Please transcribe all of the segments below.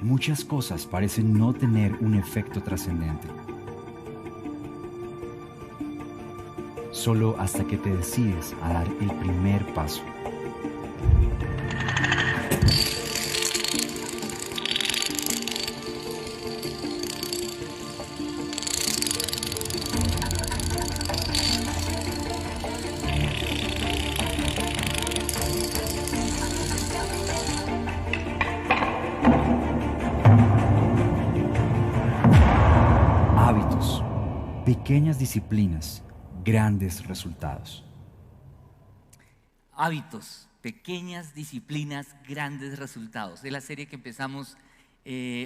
muchas cosas parecen no tener un efecto trascendente. Solo hasta que te decides a dar el primer paso. Hábitos, pequeñas disciplinas, grandes resultados. Hábitos, pequeñas disciplinas, grandes resultados. Es la serie que empezamos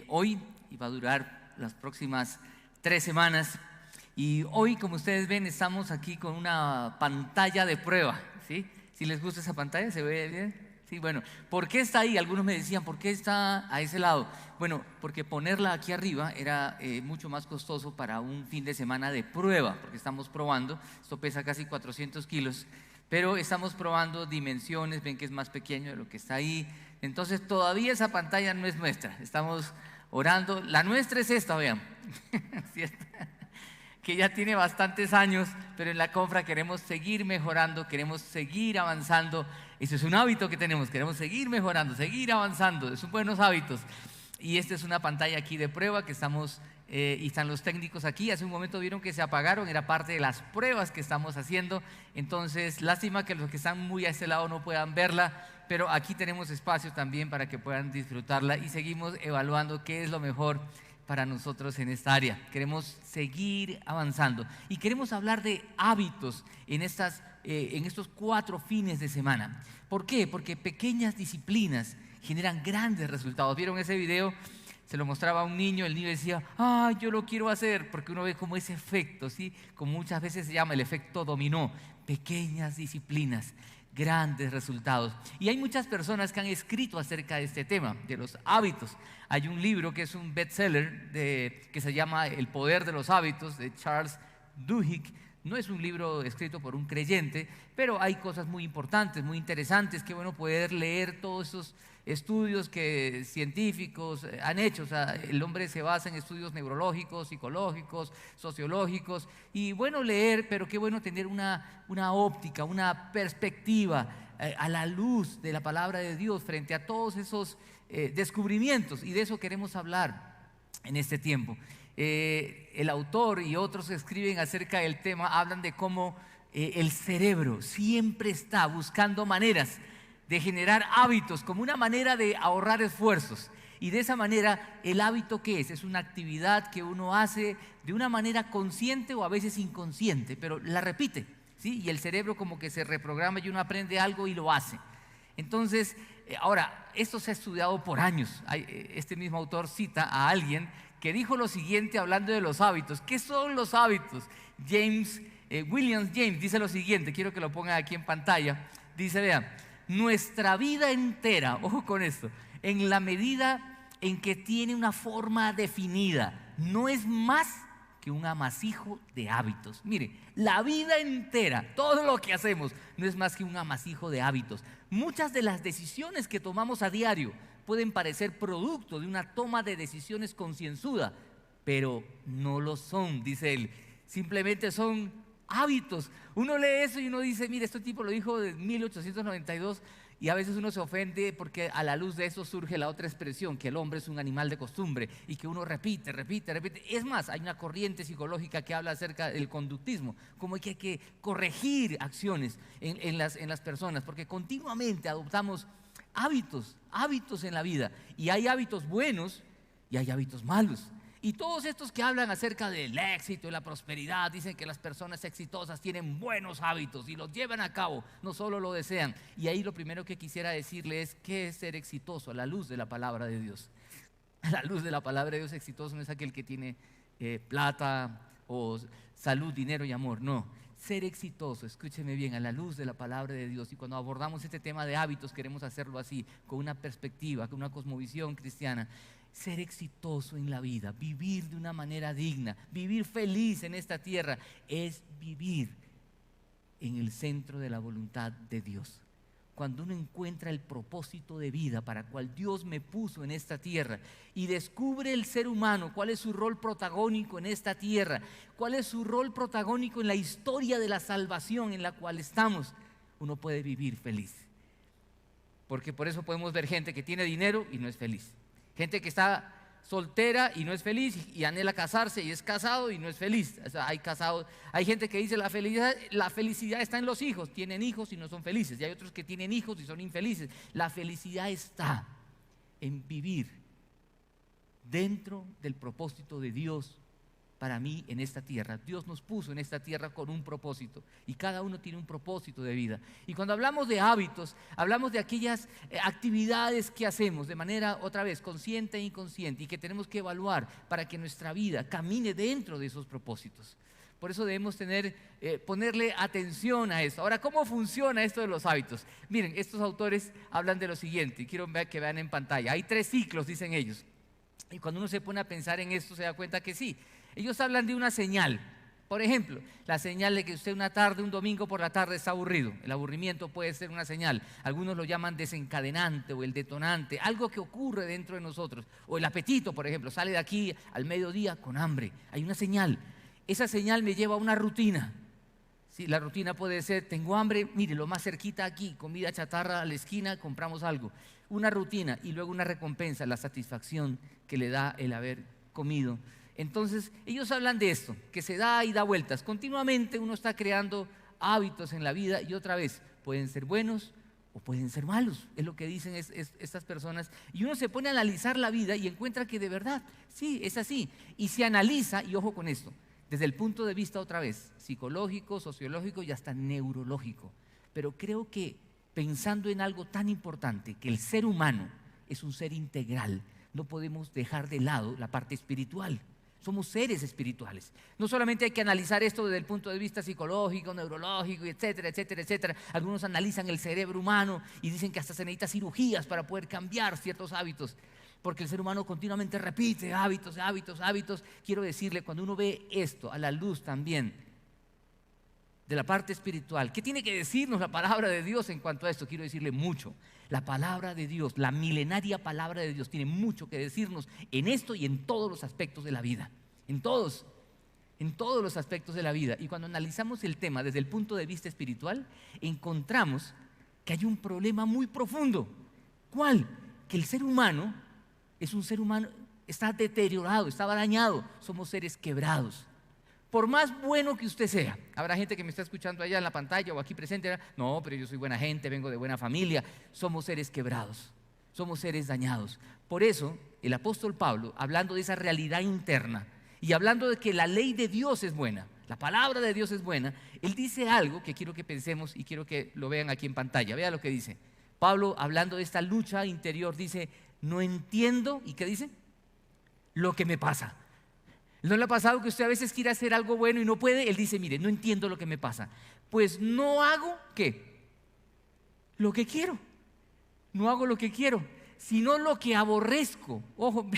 hoy y va a durar las próximas 3 semanas. Y hoy, como ustedes ven, estamos aquí con una pantalla de prueba, ¿sí? ¿Sí les gusta esa pantalla? ¿Se ve bien? Sí, bueno, ¿por qué está ahí? Algunos me decían, ¿por qué está a ese lado? Bueno, porque ponerla aquí arriba era mucho más costoso para un fin de semana de prueba, porque estamos probando, esto pesa casi 400 kilos, pero estamos probando dimensiones, ven que es más pequeño de lo que está ahí, entonces todavía esa pantalla no es nuestra, estamos orando, la nuestra es esta, vean, ¿cierto? Que ya tiene bastantes años, pero en la Confra queremos seguir mejorando, queremos seguir avanzando. Eso es un hábito que tenemos, queremos seguir mejorando, seguir avanzando, son buenos hábitos. Y esta es una pantalla aquí de prueba que estamos, y están los técnicos aquí. Hace un momento vieron que se apagaron, era parte de las pruebas que estamos haciendo. Entonces, lástima que los que están muy a este lado no puedan verla, pero aquí tenemos espacio también para que puedan disfrutarla y seguimos evaluando qué es lo mejor para nosotros en esta área. Queremos seguir avanzando y queremos hablar de hábitos en estos 4 fines de semana. ¿Por qué? Porque pequeñas disciplinas generan grandes resultados. ¿Vieron ese video? Se lo mostraba a un niño, el niño decía, yo lo quiero hacer, porque uno ve como ese efecto, ¿sí? Como muchas veces se llama el efecto dominó. Pequeñas disciplinas, grandes resultados. Y hay muchas personas que han escrito acerca de este tema, de los hábitos. Hay un libro que es un bestseller que se llama El poder de los hábitos, de Charles Duhigg. No es un libro escrito por un creyente, pero hay cosas muy importantes, muy interesantes. Qué bueno poder leer todos esos estudios que científicos han hecho. O sea, el hombre se basa en estudios neurológicos, psicológicos, sociológicos. Y bueno leer, pero qué bueno tener una óptica, una perspectiva a la luz de la palabra de Dios frente a todos esos descubrimientos. Y de eso queremos hablar en este tiempo. El autor y otros que escriben acerca del tema hablan de cómo el cerebro siempre está buscando maneras de generar hábitos como una manera de ahorrar esfuerzos. Y de esa manera, el hábito, ¿qué es? Es una actividad que uno hace de una manera consciente o a veces inconsciente, pero la repite, ¿sí? Y el cerebro como que se reprograma y uno aprende algo y lo hace. Entonces, ahora, esto se ha estudiado por años. Este mismo autor cita a alguien que dijo lo siguiente hablando de los hábitos. ¿Qué son los hábitos? William James dice lo siguiente, quiero que lo pongan aquí en pantalla. Dice, vean, nuestra vida entera, ojo con esto, en la medida en que tiene una forma definida, no es más que un amasijo de hábitos. Mire, la vida entera, todo lo que hacemos, no es más que un amasijo de hábitos. Muchas de las decisiones que tomamos a diario pueden parecer producto de una toma de decisiones concienzuda, pero no lo son, dice él. Simplemente son hábitos. Uno lee eso y uno dice, mire, este tipo lo dijo en 1892 y a veces uno se ofende porque a la luz de eso surge la otra expresión, que el hombre es un animal de costumbre y que uno repite. Es más, hay una corriente psicológica que habla acerca del conductismo, como que hay que corregir acciones en las personas, porque continuamente adoptamos hábitos en la vida, y hay hábitos buenos y hay hábitos malos. Y todos estos que hablan acerca del éxito y la prosperidad dicen que las personas exitosas tienen buenos hábitos y los llevan a cabo, no solo lo desean. Y ahí lo primero que quisiera decirle es: ¿qué es ser exitoso a la luz de la palabra de Dios? A la luz de la palabra de Dios, exitoso no es aquel que tiene plata o salud, dinero y amor. No, ser exitoso, escúcheme bien, a la luz de la palabra de Dios. Y cuando abordamos este tema de hábitos queremos hacerlo así, con una perspectiva, con una cosmovisión cristiana. Ser exitoso en la vida, vivir de una manera digna, vivir feliz en esta tierra, es vivir en el centro de la voluntad de Dios. cuando uno encuentra el propósito de vida para el cual Dios me puso en esta tierra y descubre el ser humano, cuál es su rol protagónico en esta tierra, cuál es su rol protagónico en la historia de la salvación en la cual estamos, uno puede vivir feliz. Porque por eso podemos ver gente que tiene dinero y no es feliz, gente que está soltera y no es feliz y anhela casarse y es casado y no es feliz. O sea, hay gente que dice la felicidad está en los hijos, tienen hijos y no son felices, y hay otros que tienen hijos y son infelices. La felicidad está en vivir dentro del propósito de Dios para mí en esta tierra. Dios nos puso en esta tierra con un propósito y cada uno tiene un propósito de vida. Y cuando hablamos de hábitos, hablamos de aquellas actividades que hacemos de manera, otra vez, consciente e inconsciente y que tenemos que evaluar para que nuestra vida camine dentro de esos propósitos. Por eso debemos ponerle atención a esto. Ahora, ¿cómo funciona esto de los hábitos? Miren, estos autores hablan de lo siguiente, y quiero que vean en pantalla. Hay 3 ciclos, dicen ellos. Y cuando uno se pone a pensar en esto, se da cuenta que sí. Ellos hablan de una señal. Por ejemplo, la señal de que usted un domingo por la tarde está aburrido. El aburrimiento puede ser una señal. Algunos lo llaman desencadenante o el detonante, algo que ocurre dentro de nosotros. O el apetito, por ejemplo, sale de aquí al mediodía con hambre. Hay una señal. Esa señal me lleva a una rutina. Sí, la rutina puede ser, tengo hambre, mire, lo más cerquita aquí, comida chatarra a la esquina, compramos algo. Una rutina y luego una recompensa, la satisfacción que le da el haber comido. Entonces, ellos hablan de esto, que se da y da vueltas. Continuamente uno está creando hábitos en la vida y otra vez, pueden ser buenos o pueden ser malos. Es lo que dicen estas personas. Y uno se pone a analizar la vida y encuentra que de verdad, sí, es así. Y se analiza, y ojo con esto, desde el punto de vista otra vez, psicológico, sociológico y hasta neurológico. Pero creo que pensando en algo tan importante, que el ser humano es un ser integral, no podemos dejar de lado la parte espiritual. Somos seres espirituales. No solamente hay que analizar esto desde el punto de vista psicológico, neurológico, etcétera, etcétera, etcétera. Algunos analizan el cerebro humano y dicen que hasta se necesitan cirugías para poder cambiar ciertos hábitos, porque el ser humano continuamente repite hábitos, hábitos, hábitos. Quiero decirle, cuando uno ve esto a la luz también de la parte espiritual, ¿qué tiene que decirnos la palabra de Dios en cuanto a esto? Quiero decirle mucho. La palabra de Dios, la milenaria palabra de Dios tiene mucho que decirnos en esto y en todos los aspectos de la vida. En todos los aspectos de la vida. Y cuando analizamos el tema desde el punto de vista espiritual, encontramos que hay un problema muy profundo. ¿Cuál? Que el ser humano es un ser humano, está deteriorado, está dañado, somos seres quebrados. Por más bueno que usted sea, habrá gente que me está escuchando allá en la pantalla o aquí presente, no, pero yo soy buena gente, vengo de buena familia. Somos seres quebrados, somos seres dañados. Por eso el apóstol Pablo, hablando de esa realidad interna y hablando de que la ley de Dios es buena, la palabra de Dios es buena, él dice algo que quiero que pensemos y quiero que lo vean aquí en pantalla. Vea lo que dice Pablo, hablando de esta lucha interior, dice, no entiendo, ¿y qué dice? Lo que me pasa. ¿No le ha pasado que usted a veces quiere hacer algo bueno y no puede? Él dice, mire, no entiendo lo que me pasa. Pues no hago, ¿qué? Lo que quiero. No hago lo que quiero, sino lo que aborrezco. Ojo,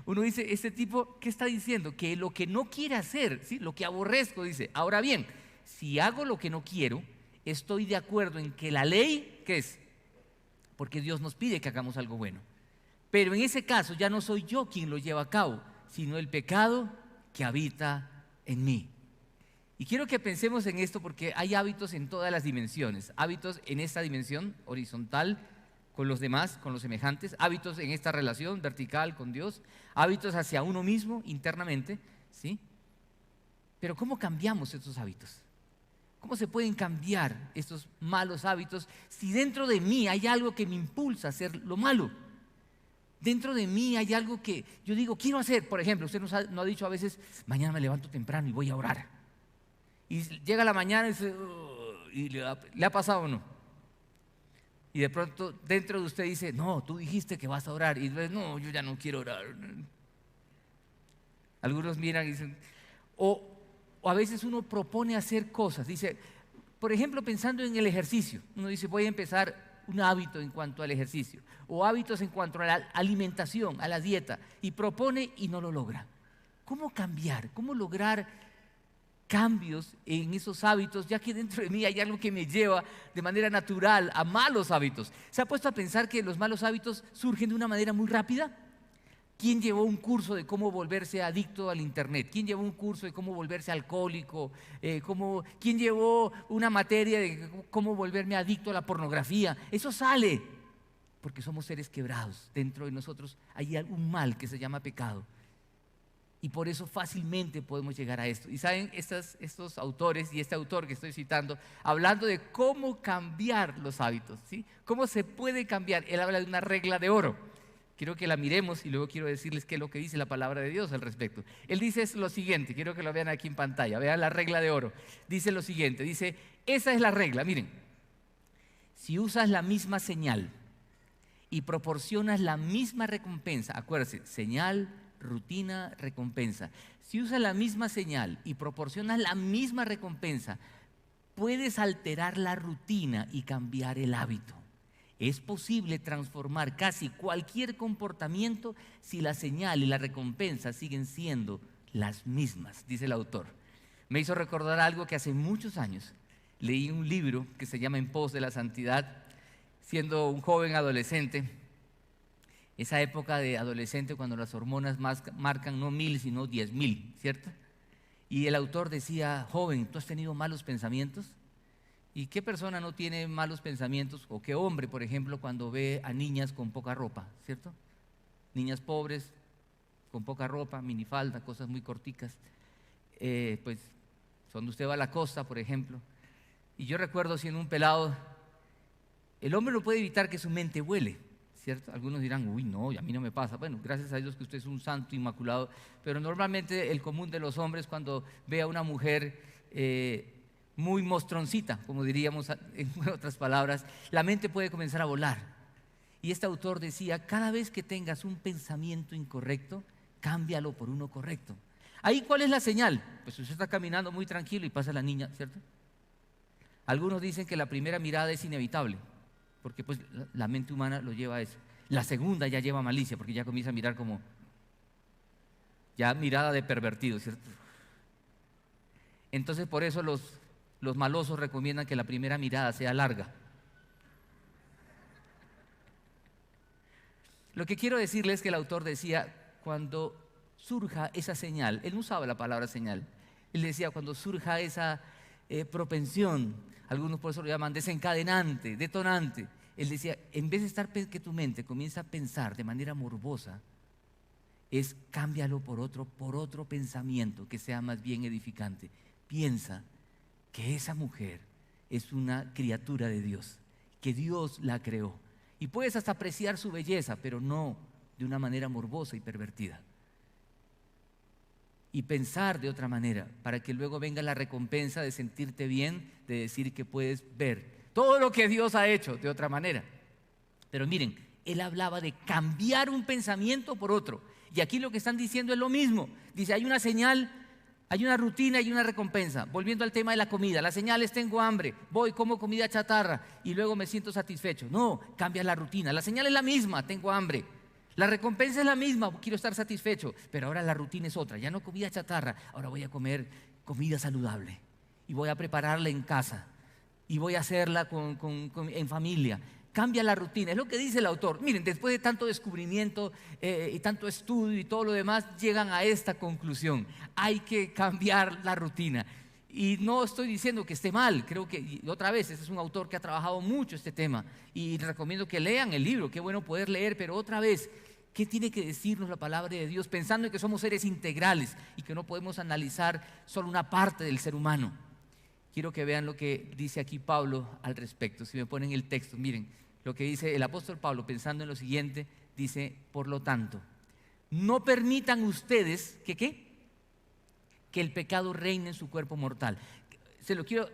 uno dice, este tipo, ¿qué está diciendo? Que lo que no quiere hacer, ¿sí? Lo que aborrezco, dice. Ahora bien, si hago lo que no quiero, estoy de acuerdo en que la ley, ¿qué es? Porque Dios nos pide que hagamos algo bueno. Pero en ese caso ya no soy yo quien lo lleva a cabo, sino el pecado que habita en mí. Y quiero que pensemos en esto porque hay hábitos en todas las dimensiones. Hábitos en esta dimensión horizontal con los demás, con los semejantes. Hábitos en esta relación vertical con Dios. Hábitos hacia uno mismo internamente, ¿sí? Pero ¿cómo cambiamos estos hábitos? ¿Cómo se pueden cambiar estos malos hábitos si dentro de mí hay algo que me impulsa a hacer lo malo? Dentro de mí hay algo que yo digo, quiero hacer. Por ejemplo, usted no ha dicho a veces, mañana me levanto temprano y voy a orar. Y llega la mañana y dice, y le ha pasado o no. Y de pronto dentro de usted dice, no, tú dijiste que vas a orar. Y después, no, yo ya no quiero orar. Algunos miran y dicen, o a veces uno propone hacer cosas. Dice, por ejemplo, pensando en el ejercicio. Uno dice, voy a empezar un hábito en cuanto al ejercicio o hábitos en cuanto a la alimentación, a la dieta, y propone y no lo logra. ¿Cómo cambiar? ¿Cómo lograr cambios en esos hábitos, ya que dentro de mí hay algo que me lleva de manera natural a malos hábitos. ¿Se ha puesto a pensar que los malos hábitos surgen de una manera muy rápida? ¿Quién llevó un curso de cómo volverse adicto al internet? ¿Quién llevó un curso de cómo volverse alcohólico? ¿Quién llevó una materia de cómo volverme adicto a la pornografía? Eso sale porque somos seres quebrados. Dentro de nosotros hay algún mal que se llama pecado. Y por eso fácilmente podemos llegar a esto. Y saben, estos autores y este autor que estoy citando, hablando de cómo cambiar los hábitos, ¿sí? ¿Cómo se puede cambiar? Él habla de una regla de oro. Quiero que la miremos y luego quiero decirles qué es lo que dice la palabra de Dios al respecto. Él dice lo siguiente, quiero que lo vean aquí en pantalla, vean la regla de oro. Dice lo siguiente, dice, esa es la regla, miren. Si usas la misma señal y proporcionas la misma recompensa, acuérdense, señal, rutina, recompensa. Si usas la misma señal y proporcionas la misma recompensa, puedes alterar la rutina y cambiar el hábito. Es posible transformar casi cualquier comportamiento si la señal y la recompensa siguen siendo las mismas, dice el autor. Me hizo recordar algo que hace muchos años leí un libro que se llama En pos de la santidad, siendo un joven adolescente. Esa época de adolescente cuando las hormonas marcan no 1000 sino 10.000, ¿cierto? Y el autor decía, joven, ¿tú has tenido malos pensamientos? ¿Y qué persona no tiene malos pensamientos? O qué hombre, por ejemplo, cuando ve a niñas con poca ropa, ¿cierto? Niñas pobres, con poca ropa, minifalda, cosas muy corticas. Pues cuando usted va a la costa, por ejemplo. Y yo recuerdo siendo un pelado, el hombre no puede evitar que su mente huele, ¿cierto? Algunos dirán, uy, no, a mí no me pasa. Bueno, gracias a Dios que usted es un santo inmaculado, pero normalmente el común de los hombres cuando ve a una mujer muy mostroncita, como diríamos en otras palabras, la mente puede comenzar a volar. Y este autor decía, cada vez que tengas un pensamiento incorrecto, cámbialo por uno correcto. Ahí, ¿cuál es la señal? Pues usted está caminando muy tranquilo y pasa la niña, ¿cierto? Algunos dicen que la primera mirada es inevitable, porque pues la mente humana lo lleva a eso. La segunda ya lleva malicia, porque ya comienza a mirar como, ya mirada de pervertido, ¿cierto? Entonces por eso los malosos recomiendan que la primera mirada sea larga. Lo que quiero decirles es que el autor decía, cuando surja esa señal, él no usaba la palabra señal, él decía cuando surja esa propensión, algunos por eso lo llaman desencadenante, detonante, él decía, en vez de estar que tu mente comienza a pensar de manera morbosa, es cámbialo por otro pensamiento que sea más bien edificante. Piensa que esa mujer es una criatura de Dios, que Dios la creó. Y puedes hasta apreciar su belleza, pero no de una manera morbosa y pervertida. Y pensar de otra manera, para que luego venga la recompensa de sentirte bien, de decir que puedes ver todo lo que Dios ha hecho de otra manera. Pero miren, él hablaba de cambiar un pensamiento por otro. Y aquí lo que están diciendo es lo mismo. Dice, hay una señal, hay una rutina y una recompensa. Volviendo al tema de la comida, la señal es tengo hambre, voy, como comida chatarra y luego me siento satisfecho. No, cambia la rutina. La señal es la misma, tengo hambre. La recompensa es la misma, quiero estar satisfecho, pero ahora la rutina es otra. Ya no comida chatarra, ahora voy a comer comida saludable y voy a prepararla en casa y voy a hacerla en familia. Cambia la rutina, es lo que dice el autor. Miren, después de tanto descubrimiento y tanto estudio y todo lo demás, llegan a esta conclusión. Hay que cambiar la rutina. Y no estoy diciendo que esté mal, creo que, y otra vez, este es un autor que ha trabajado mucho este tema y recomiendo que lean el libro, qué bueno poder leer, pero otra vez, ¿qué tiene que decirnos la palabra de Dios? Pensando en que somos seres integrales y que no podemos analizar solo una parte del ser humano. Quiero que vean lo que dice aquí Pablo al respecto. Si me ponen el texto, miren, lo que dice el apóstol Pablo, pensando en lo siguiente, dice, por lo tanto, no permitan ustedes que el pecado reine en su cuerpo mortal.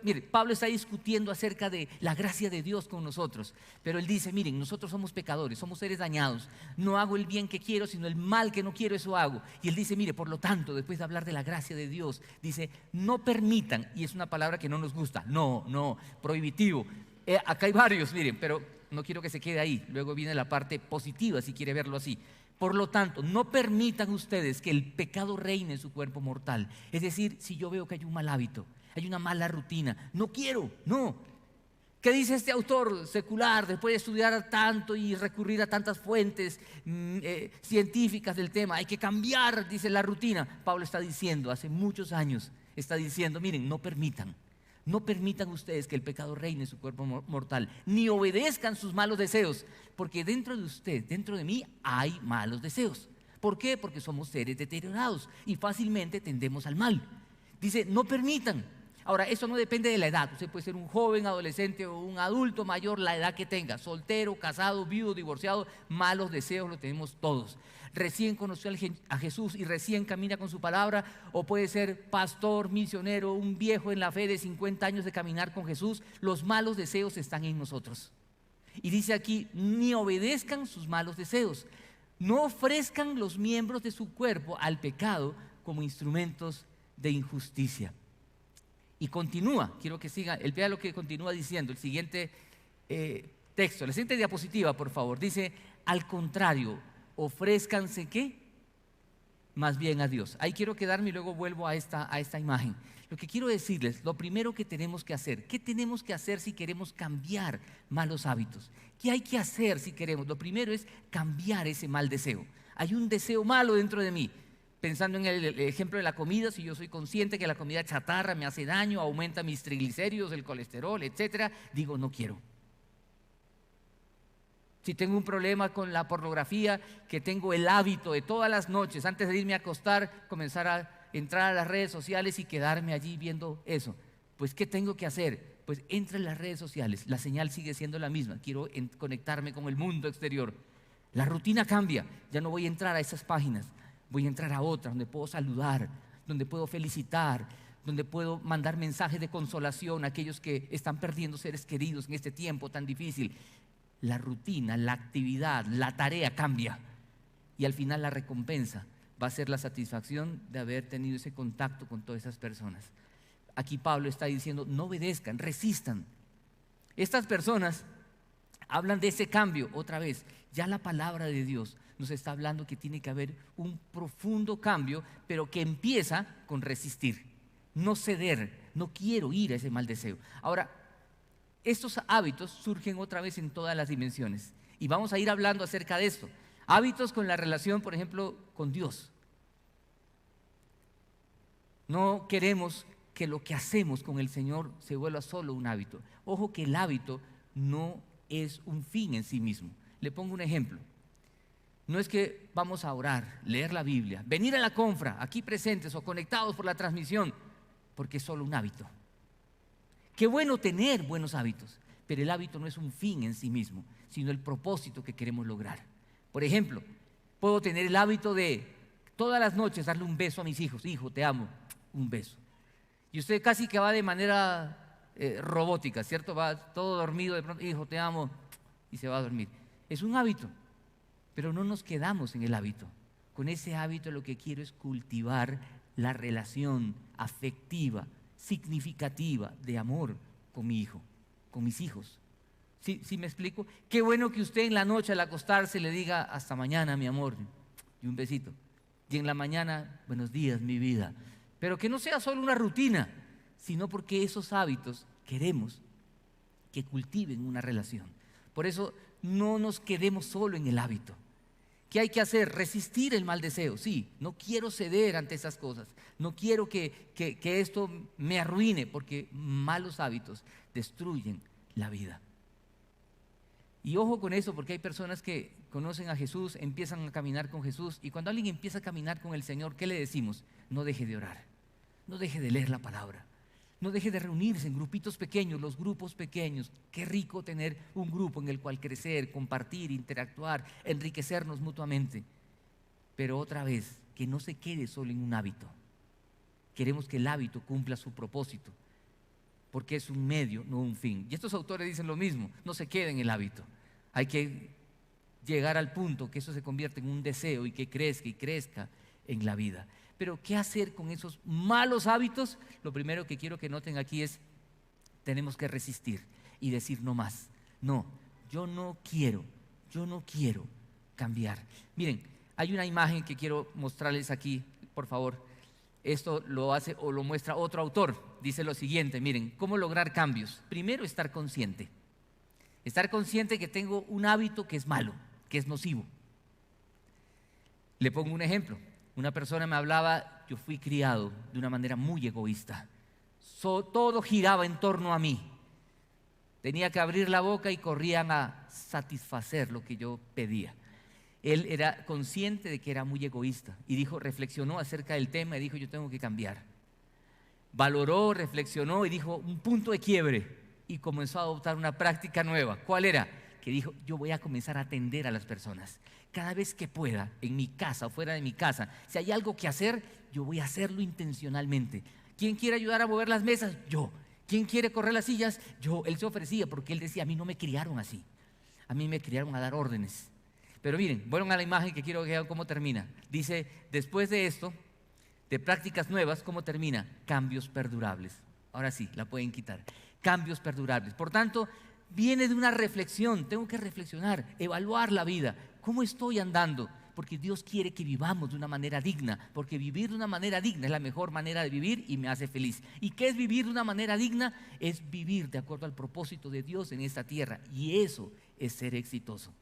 Mire, Pablo está discutiendo acerca de la gracia de Dios con nosotros, pero él dice, miren, nosotros somos pecadores, somos seres dañados, no hago el bien que quiero, sino el mal que no quiero, eso hago. Y él dice, mire, por lo tanto, después de hablar de la gracia de Dios, dice, no permitan, y es una palabra que no nos gusta, no, prohibitivo. Acá hay varios, miren, pero no quiero que se quede ahí, luego viene la parte positiva, si quiere verlo así. Por lo tanto, no permitan ustedes que el pecado reine en su cuerpo mortal. Es decir, si yo veo que hay un mal hábito, hay una mala rutina, no quiero, no. ¿Qué dice este autor secular después de estudiar tanto y recurrir a tantas fuentes científicas del tema? Hay que cambiar, dice, la rutina. Pablo está diciendo, hace muchos años, está diciendo, miren, no permitan ustedes que el pecado reine en su cuerpo mortal, ni obedezcan sus malos deseos, porque dentro de usted, dentro de mí, hay malos deseos. ¿Por qué? Porque somos seres deteriorados y fácilmente tendemos al mal. Dice, no permitan. Ahora, eso no depende de la edad. Usted puede ser un joven, adolescente o un adulto mayor, la edad que tenga, soltero, casado, viudo, divorciado, malos deseos los tenemos todos. Recién conoció a Jesús y recién camina con su palabra, o puede ser pastor, misionero, un viejo en la fe de 50 años de caminar con Jesús. Los malos deseos están en nosotros. Y dice aquí, ni obedezcan sus malos deseos. No ofrezcan los miembros de su cuerpo al pecado como instrumentos de injusticia. Y continúa, quiero que siga, él vea lo que continúa diciendo, el siguiente texto, la siguiente diapositiva, por favor. Dice, al contrario, ofrézcanse, ¿qué? Más bien a Dios. Ahí quiero quedarme y luego vuelvo a esta imagen. Lo que quiero decirles, lo primero que tenemos que hacer, ¿qué tenemos que hacer si queremos cambiar malos hábitos? ¿Qué hay que hacer si queremos? Lo primero es cambiar ese mal deseo. Hay un deseo malo dentro de mí. Pensando en el ejemplo de la comida, si yo soy consciente que la comida chatarra me hace daño, aumenta mis triglicéridos, el colesterol, etcétera, digo, no quiero. Si tengo un problema con la pornografía, que tengo el hábito de todas las noches, antes de irme a acostar, comenzar a entrar a las redes sociales y quedarme allí viendo eso, pues ¿qué tengo que hacer? Pues entra en las redes sociales, la señal sigue siendo la misma, quiero conectarme con el mundo exterior. La rutina cambia, ya no voy a entrar a esas páginas. Voy a entrar a otras donde puedo saludar, donde puedo felicitar, donde puedo mandar mensajes de consolación a aquellos que están perdiendo seres queridos en este tiempo tan difícil. La rutina, la actividad, la tarea cambia. Y al final la recompensa va a ser la satisfacción de haber tenido ese contacto con todas esas personas. Aquí Pablo está diciendo, no obedezcan, resistan. Estas personas hablan de ese cambio otra vez. Ya la palabra de Dios nos está hablando que tiene que haber un profundo cambio, pero que empieza con resistir, no ceder, no quiero ir a ese mal deseo. Ahora, estos hábitos surgen otra vez en todas las dimensiones y vamos a ir hablando acerca de esto. Hábitos con la relación, por ejemplo, con Dios. No queremos que lo que hacemos con el Señor se vuelva solo un hábito. Ojo que el hábito no es un fin en sí mismo. Le pongo un ejemplo. No es que vamos a orar, leer la Biblia, venir a la confra, aquí presentes o conectados por la transmisión, porque es solo un hábito. Qué bueno tener buenos hábitos, pero el hábito no es un fin en sí mismo, sino el propósito que queremos lograr. Por ejemplo, puedo tener el hábito de todas las noches darle un beso a mis hijos. Hijo, te amo, un beso. Y usted casi que va de manera robótica, ¿cierto? Va todo dormido, de pronto, hijo, te amo, y se va a dormir. Es un hábito. Pero no nos quedamos en el hábito. Con ese hábito lo que quiero es cultivar la relación afectiva, significativa de amor con mi hijo, con mis hijos. ¿Sí me explico? Qué bueno que usted en la noche al acostarse le diga hasta mañana, mi amor, y un besito. Y en la mañana, buenos días, mi vida. Pero que no sea solo una rutina, sino porque esos hábitos queremos que cultiven una relación. Por eso no nos quedemos solo en el hábito. ¿Qué hay que hacer? Resistir el mal deseo. Sí, no quiero ceder ante esas cosas. No quiero que esto me arruine, porque malos hábitos destruyen la vida. Y ojo con eso, porque hay personas que conocen a Jesús, empiezan a caminar con Jesús, y cuando alguien empieza a caminar con el Señor, ¿qué le decimos? No deje de orar, no deje de leer la palabra. No deje de reunirse en grupitos pequeños, los grupos pequeños. Qué rico tener un grupo en el cual crecer, compartir, interactuar, enriquecernos mutuamente. Pero otra vez, que no se quede solo en un hábito. Queremos que el hábito cumpla su propósito, porque es un medio, no un fin. Y estos autores dicen lo mismo, no se quede en el hábito. Hay que llegar al punto que eso se convierta en un deseo y que crezca y crezca en la vida. Pero ¿qué hacer con esos malos hábitos? Lo primero que quiero que noten aquí es, tenemos que resistir y decir no más. No, yo no quiero cambiar. Miren, hay una imagen que quiero mostrarles aquí, por favor. Esto lo hace o lo muestra otro autor. Dice lo siguiente, miren, ¿cómo lograr cambios? Primero, estar consciente. Estar consciente que tengo un hábito que es malo, que es nocivo. Le pongo un ejemplo. Una persona me hablaba, yo fui criado de una manera muy egoísta. Todo giraba en torno a mí. Tenía que abrir la boca y corrían a satisfacer lo que yo pedía. Él era consciente de que era muy egoísta y reflexionó acerca del tema y dijo, yo tengo que cambiar. Valoró, reflexionó y dijo, un punto de quiebre, y comenzó a adoptar una práctica nueva. ¿Cuál era? Que dijo, yo voy a comenzar a atender a las personas. Cada vez que pueda, en mi casa o fuera de mi casa, si hay algo que hacer, yo voy a hacerlo intencionalmente. ¿Quién quiere ayudar a mover las mesas? Yo. ¿Quién quiere correr las sillas? Yo. Él se ofrecía porque él decía, a mí no me criaron así. A mí me criaron a dar órdenes. Pero miren, vuelvan a la imagen que quiero que vean cómo termina. Dice, después de esto, de prácticas nuevas, ¿cómo termina? Cambios perdurables. Ahora sí, la pueden quitar. Cambios perdurables. Por tanto, viene de una reflexión. Tengo que reflexionar, evaluar la vida. ¿Cómo estoy andando? Porque Dios quiere que vivamos de una manera digna. Porque vivir de una manera digna es la mejor manera de vivir y me hace feliz. ¿Y qué es vivir de una manera digna? Es vivir de acuerdo al propósito de Dios en esta tierra. Y eso es ser exitoso.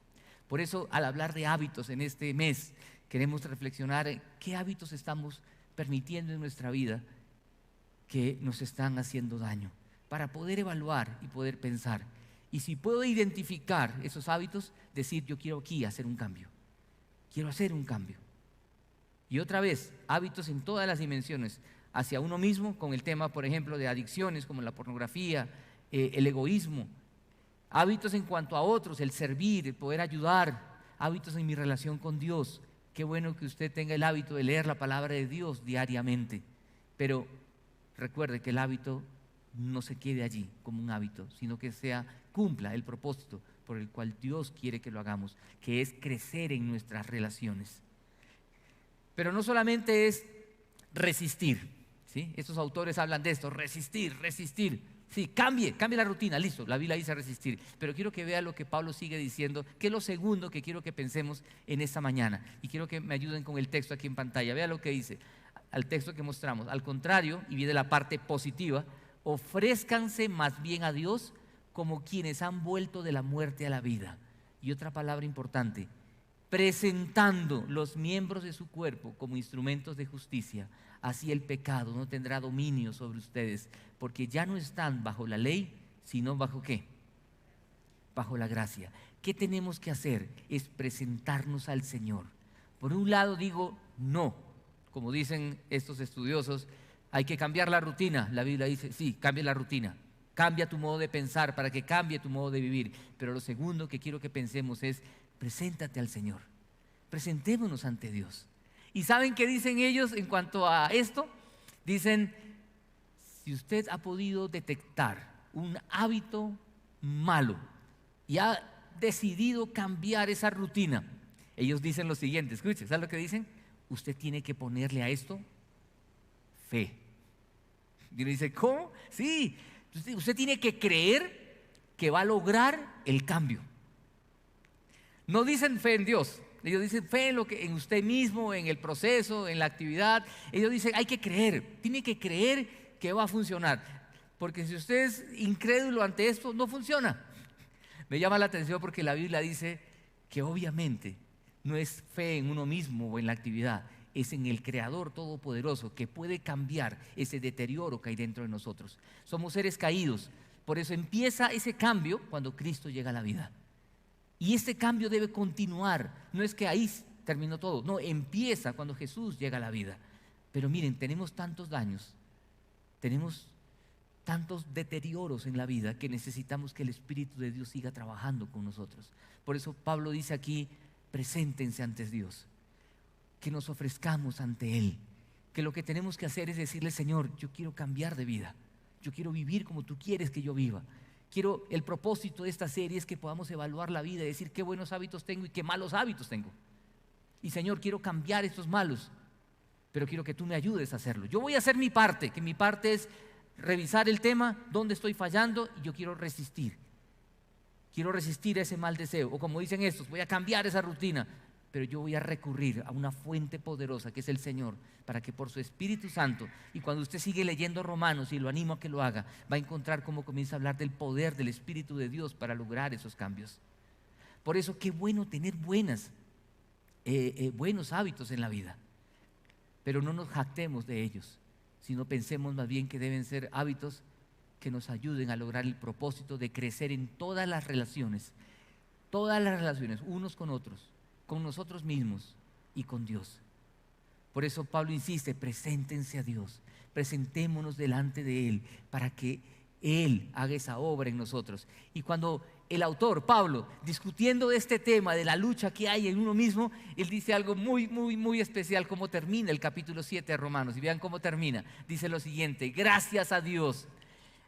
Por eso, al hablar de hábitos en este mes, queremos reflexionar en qué hábitos estamos permitiendo en nuestra vida que nos están haciendo daño, para poder evaluar y poder pensar. Y si puedo identificar esos hábitos, decir, yo quiero aquí hacer un cambio. Quiero hacer un cambio. Y otra vez, hábitos en todas las dimensiones, hacia uno mismo, con el tema, por ejemplo, de adicciones como la pornografía, el egoísmo. Hábitos en cuanto a otros, el servir, el poder ayudar. Hábitos en mi relación con Dios. Qué bueno que usted tenga el hábito de leer la palabra de Dios diariamente. Pero recuerde que el hábito no se quede allí como un hábito, sino que cumpla el propósito por el cual Dios quiere que lo hagamos, que es crecer en nuestras relaciones. Pero no solamente es resistir, ¿sí? Estos autores hablan de esto, resistir. Sí, cambie la rutina, listo, la Biblia dice resistir. Pero quiero que vea lo que Pablo sigue diciendo, que es lo segundo que quiero que pensemos en esta mañana. Y quiero que me ayuden con el texto aquí en pantalla. Vea lo que dice, al texto que mostramos. Al contrario, y viene la parte positiva, ofrézcanse más bien a Dios como quienes han vuelto de la muerte a la vida. Y otra palabra importante, presentando los miembros de su cuerpo como instrumentos de justicia, así el pecado no tendrá dominio sobre ustedes, porque ya no están bajo la ley, sino bajo ¿qué? Bajo la gracia. ¿Qué tenemos que hacer? Es presentarnos al Señor. Por un lado digo, no, como dicen estos estudiosos, hay que cambiar la rutina. La Biblia dice, sí, cambia la rutina. Cambia tu modo de pensar para que cambie tu modo de vivir. Pero lo segundo que quiero que pensemos es, preséntate al Señor. Presentémonos ante Dios. ¿Y saben qué dicen ellos en cuanto a esto? Dicen, si usted ha podido detectar un hábito malo y ha decidido cambiar esa rutina, ellos dicen lo siguiente, escuchen, ¿saben lo que dicen? Usted tiene que ponerle a esto fe. Y uno dice, ¿cómo? Sí, usted tiene que creer que va a lograr el cambio. No dicen fe en Dios, ellos dicen fe en usted mismo, en el proceso, en la actividad. Ellos dicen, hay que creer, tiene que creer que va a funcionar. Porque si usted es incrédulo ante esto, no funciona. Me llama la atención porque la Biblia dice que obviamente no es fe en uno mismo o en la actividad, es en el Creador Todopoderoso que puede cambiar ese deterioro que hay dentro de nosotros. Somos seres caídos, por eso empieza ese cambio cuando Cristo llega a la vida. Y este cambio debe continuar, no es que ahí terminó todo, no, empieza cuando Jesús llega a la vida. Pero miren, tenemos tantos daños, tenemos tantos deterioros en la vida que necesitamos que el Espíritu de Dios siga trabajando con nosotros. Por eso Pablo dice aquí, preséntense ante Dios, que nos ofrezcamos ante Él, que lo que tenemos que hacer es decirle, Señor, yo quiero cambiar de vida, yo quiero vivir como tú quieres que yo viva. El propósito de esta serie es que podamos evaluar la vida y decir qué buenos hábitos tengo y qué malos hábitos tengo. Y Señor, quiero cambiar estos malos, pero quiero que tú me ayudes a hacerlo. Yo voy a hacer mi parte, que mi parte es revisar el tema, dónde estoy fallando, y yo quiero resistir. Quiero resistir a ese mal deseo. O como dicen estos, voy a cambiar esa rutina. pero yo voy a recurrir a una fuente poderosa que es el Señor, para que por su Espíritu Santo, y cuando usted sigue leyendo Romanos, y lo animo a que lo haga, va a encontrar cómo comienza a hablar del poder del Espíritu de Dios para lograr esos cambios. Por eso qué bueno tener buenos hábitos en la vida, pero no nos jactemos de ellos, sino pensemos más bien que deben ser hábitos que nos ayuden a lograr el propósito de crecer en todas las relaciones, unos con otros, con nosotros mismos y con Dios. Por eso Pablo insiste, preséntense a Dios, presentémonos delante de Él para que Él haga esa obra en nosotros. Y cuando el autor, Pablo, discutiendo de este tema, de la lucha que hay en uno mismo, él dice algo muy, muy, muy especial, cómo termina el capítulo 7 de Romanos. Y vean cómo termina. Dice lo siguiente: gracias a Dios.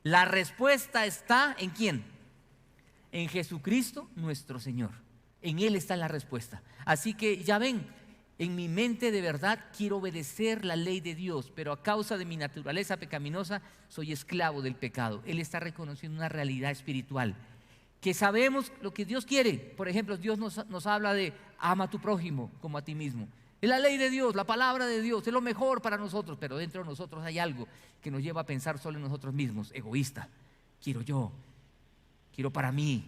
La respuesta está ¿en quién? En Jesucristo nuestro Señor. En Él está la respuesta. Así que ya ven, en mi mente de verdad quiero obedecer la ley de Dios, pero a causa de mi naturaleza pecaminosa soy esclavo del pecado. Él está reconociendo una realidad espiritual, que sabemos lo que Dios quiere. Por ejemplo, Dios nos habla de ama a tu prójimo como a ti mismo. Es la ley de Dios, la palabra de Dios, es lo mejor para nosotros, pero dentro de nosotros hay algo que nos lleva a pensar solo en nosotros mismos, egoísta. Quiero yo, quiero para mí,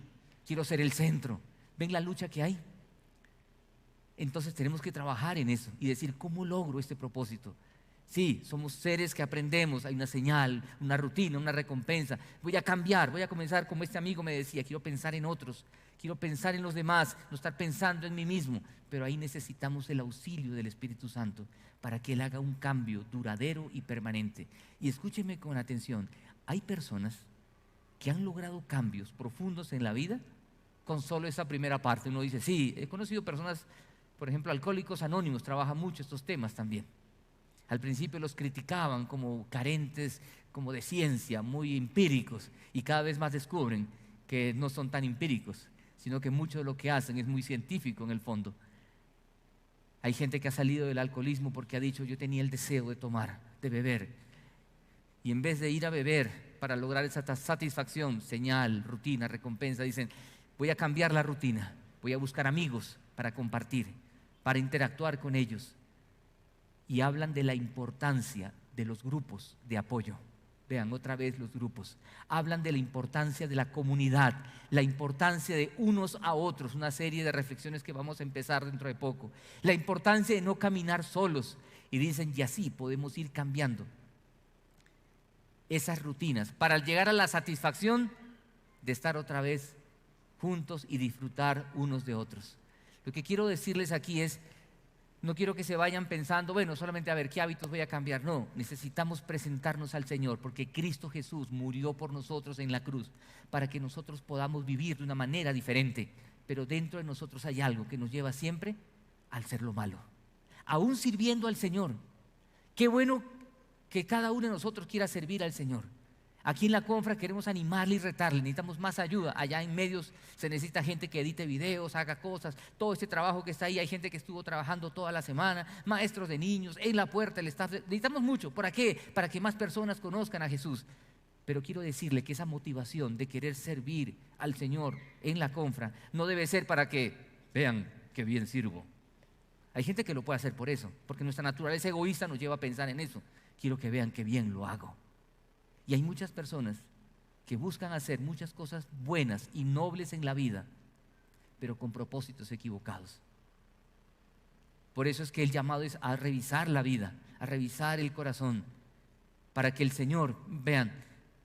quiero ser el centro. ¿Ven la lucha que hay? Entonces tenemos que trabajar en eso y decir, ¿cómo logro este propósito? Sí, somos seres que aprendemos, hay una señal, una rutina, una recompensa. Voy a cambiar, voy a comenzar como este amigo me decía, quiero pensar en otros, quiero pensar en los demás, no estar pensando en mí mismo. Pero ahí necesitamos el auxilio del Espíritu Santo para que Él haga un cambio duradero y permanente. Y escúcheme con atención, hay personas que han logrado cambios profundos en la vida con solo esa primera parte. Uno dice, sí, he conocido personas, por ejemplo, Alcohólicos Anónimos, trabaja mucho estos temas también. Al principio los criticaban como carentes, como de ciencia, muy empíricos, y cada vez más descubren que no son tan empíricos, sino que mucho de lo que hacen es muy científico en el fondo. Hay gente que ha salido del alcoholismo porque ha dicho, yo tenía el deseo de tomar, de beber, y en vez de ir a beber para lograr esa satisfacción, señal, rutina, recompensa, dicen, voy a cambiar la rutina, voy a buscar amigos para compartir, para interactuar con ellos. Y hablan de la importancia de los grupos de apoyo. Vean otra vez los grupos. Hablan de la importancia de la comunidad, la importancia de unos a otros, una serie de reflexiones que vamos a empezar dentro de poco. La importancia de no caminar solos. Y dicen, y así podemos ir cambiando esas rutinas para llegar a la satisfacción de estar otra vez juntos y disfrutar unos de otros. Lo que quiero decirles aquí es, no quiero que se vayan pensando, bueno, solamente a ver qué hábitos voy a cambiar. No, necesitamos presentarnos al Señor porque Cristo Jesús murió por nosotros en la cruz para que nosotros podamos vivir de una manera diferente. Pero dentro de nosotros hay algo que nos lleva siempre al ser lo malo, aún sirviendo al Señor. Qué bueno que cada uno de nosotros quiera servir al Señor. Aquí en la Confra queremos animarle y retarle, necesitamos más ayuda. Allá en medios se necesita gente que edite videos, haga cosas, todo este trabajo que está ahí, hay gente que estuvo trabajando toda la semana, maestros de niños, en la puerta, el staff, necesitamos mucho. ¿Para qué? Para que más personas conozcan a Jesús. Pero quiero decirle que esa motivación de querer servir al Señor en la Confra no debe ser para que vean qué bien sirvo. Hay gente que lo puede hacer por eso, porque nuestra naturaleza egoísta nos lleva a pensar en eso. Quiero que vean qué bien lo hago. Y hay muchas personas que buscan hacer muchas cosas buenas y nobles en la vida, pero con propósitos equivocados. Por eso es que el llamado es a revisar la vida, a revisar el corazón, para que el Señor, vean,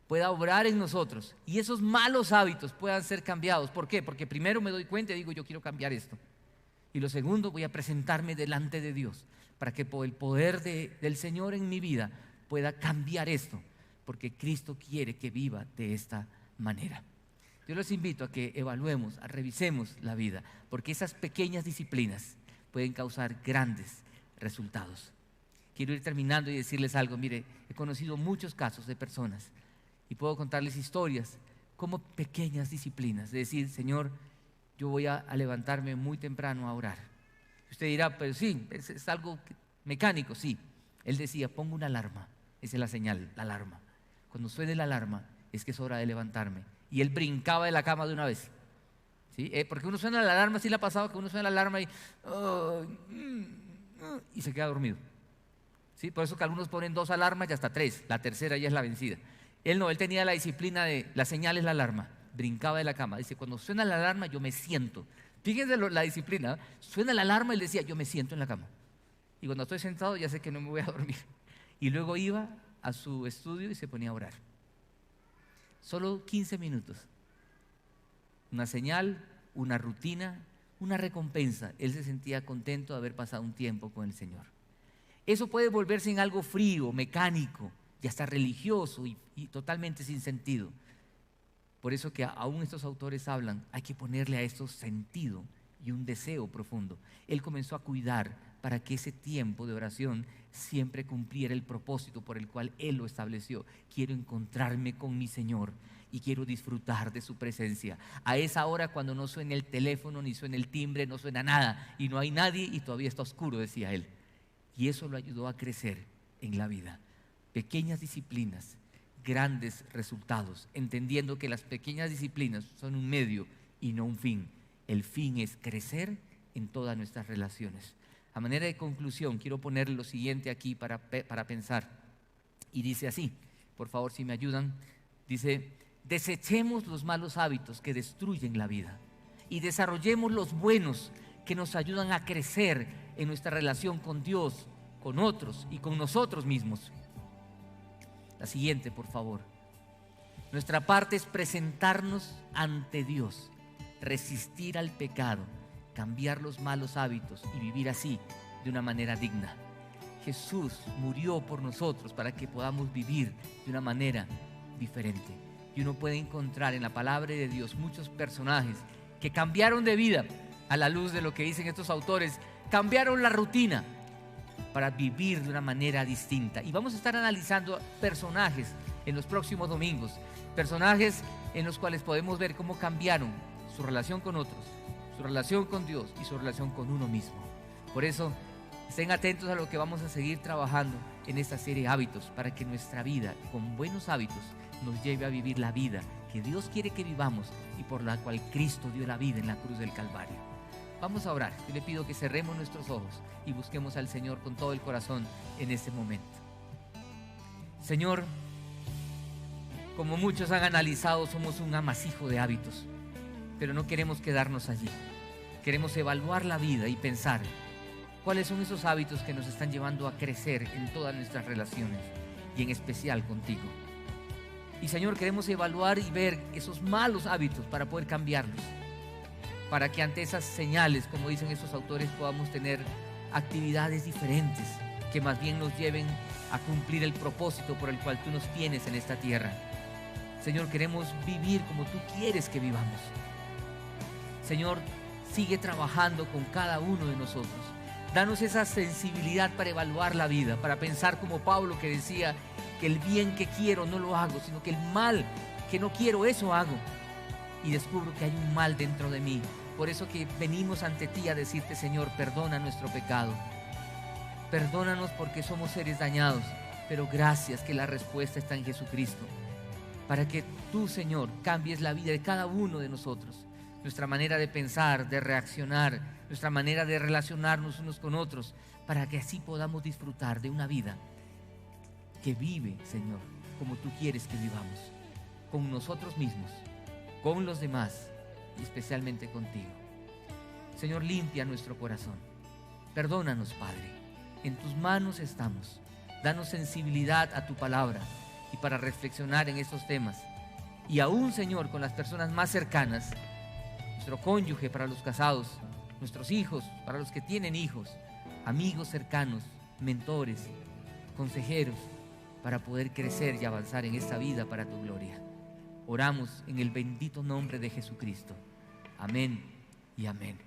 pueda obrar en nosotros y esos malos hábitos puedan ser cambiados. ¿Por qué? Porque primero me doy cuenta y digo, yo quiero cambiar esto. Y lo segundo, voy a presentarme delante de Dios para que por el poder del Señor en mi vida pueda cambiar esto. Porque Cristo quiere que viva de esta manera. Yo los invito a que evaluemos, a revisemos la vida, porque esas pequeñas disciplinas pueden causar grandes resultados. Quiero ir terminando y decirles algo. Mire, he conocido muchos casos de personas y puedo contarles historias como pequeñas disciplinas, de decir, Señor, yo voy a levantarme muy temprano a orar. Usted dirá, pero sí, es algo mecánico, sí. Él decía, pongo una alarma, esa es la señal, la alarma. Cuando suene la alarma es que es hora de levantarme. Y él brincaba de la cama de una vez. ¿Sí? Porque uno suena la alarma, sí le ha pasado que uno suena la alarma y se queda dormido. ¿Sí? Por eso que algunos ponen 2 alarmas y hasta 3, la tercera ya es la vencida. Él no, él tenía la disciplina de la señal es la alarma, brincaba de la cama. Dice, cuando suena la alarma yo me siento. Fíjense la disciplina, ¿eh? Suena la alarma y él decía, yo me siento en la cama. Y cuando estoy sentado ya sé que no me voy a dormir. Y luego iba a su estudio y se ponía a orar. Solo 15 minutos. Una señal, una rutina, una recompensa. Él se sentía contento de haber pasado un tiempo con el Señor. Eso puede volverse en algo frío, mecánico y hasta religioso y totalmente sin sentido. Por eso que aún estos autores hablan, hay que ponerle a esto sentido y un deseo profundo. Él comenzó a cuidar para que ese tiempo de oración siempre cumpliera el propósito por el cual Él lo estableció. Quiero encontrarme con mi Señor y quiero disfrutar de su presencia. A esa hora cuando no suena el teléfono, ni suena el timbre, no suena nada y no hay nadie y todavía está oscuro, decía él. Y eso lo ayudó a crecer en la vida. Pequeñas disciplinas, grandes resultados, entendiendo que las pequeñas disciplinas son un medio y no un fin. El fin es crecer en todas nuestras relaciones. A manera de conclusión, quiero poner lo siguiente aquí para pensar. Y dice así, por favor si me ayudan, dice, desechemos los malos hábitos que destruyen la vida y desarrollemos los buenos que nos ayudan a crecer en nuestra relación con Dios, con otros y con nosotros mismos. La siguiente, por favor. Nuestra parte es presentarnos ante Dios, resistir al pecado, cambiar los malos hábitos y vivir así de una manera digna. Jesús murió por nosotros para que podamos vivir de una manera diferente. Y uno puede encontrar en la palabra de Dios muchos personajes que cambiaron de vida a la luz de lo que dicen estos autores, cambiaron la rutina para vivir de una manera distinta. Y vamos a estar analizando personajes en los próximos domingos, personajes en los cuales podemos ver cómo cambiaron su relación con otros, su relación con Dios y su relación con uno mismo. Por eso, estén atentos a lo que vamos a seguir trabajando en esta serie de hábitos, para que nuestra vida con buenos hábitos nos lleve a vivir la vida que Dios quiere que vivamos y por la cual Cristo dio la vida en la cruz del Calvario. Vamos a orar. Yo le pido que cerremos nuestros ojos y busquemos al Señor con todo el corazón en este momento. Señor, como muchos han analizado, somos un amasijo de hábitos, pero no queremos quedarnos allí. Queremos evaluar la vida y pensar cuáles son esos hábitos que nos están llevando a crecer en todas nuestras relaciones y en especial contigo. Y Señor, queremos evaluar y ver esos malos hábitos para poder cambiarlos, para que ante esas señales, como dicen estos autores, podamos tener actividades diferentes que más bien nos lleven a cumplir el propósito por el cual tú nos tienes en esta tierra. Señor, queremos vivir como tú quieres que vivamos. Señor, sigue trabajando con cada uno de nosotros. Danos esa sensibilidad para evaluar la vida, para pensar como Pablo, que decía que el bien que quiero no lo hago, sino que el mal que no quiero, eso hago. Y descubro que hay un mal dentro de mí. Por eso que venimos ante ti a decirte, Señor, perdona nuestro pecado. Perdónanos porque somos seres dañados, pero gracias que la respuesta está en Jesucristo. Para que tú, Señor, cambies la vida de cada uno de nosotros. Nuestra manera de pensar, de reaccionar, nuestra manera de relacionarnos unos con otros, para que así podamos disfrutar de una vida que vive, Señor, como tú quieres que vivamos, con nosotros mismos, con los demás y especialmente contigo. Señor, limpia nuestro corazón. Perdónanos, Padre. En tus manos estamos. Danos sensibilidad a tu palabra y para reflexionar en estos temas. Y aún, Señor, con las personas más cercanas, nuestro cónyuge para los casados, nuestros hijos para los que tienen hijos, amigos cercanos, mentores, consejeros, para poder crecer y avanzar en esta vida para tu gloria. Oramos en el bendito nombre de Jesucristo. Amén y amén.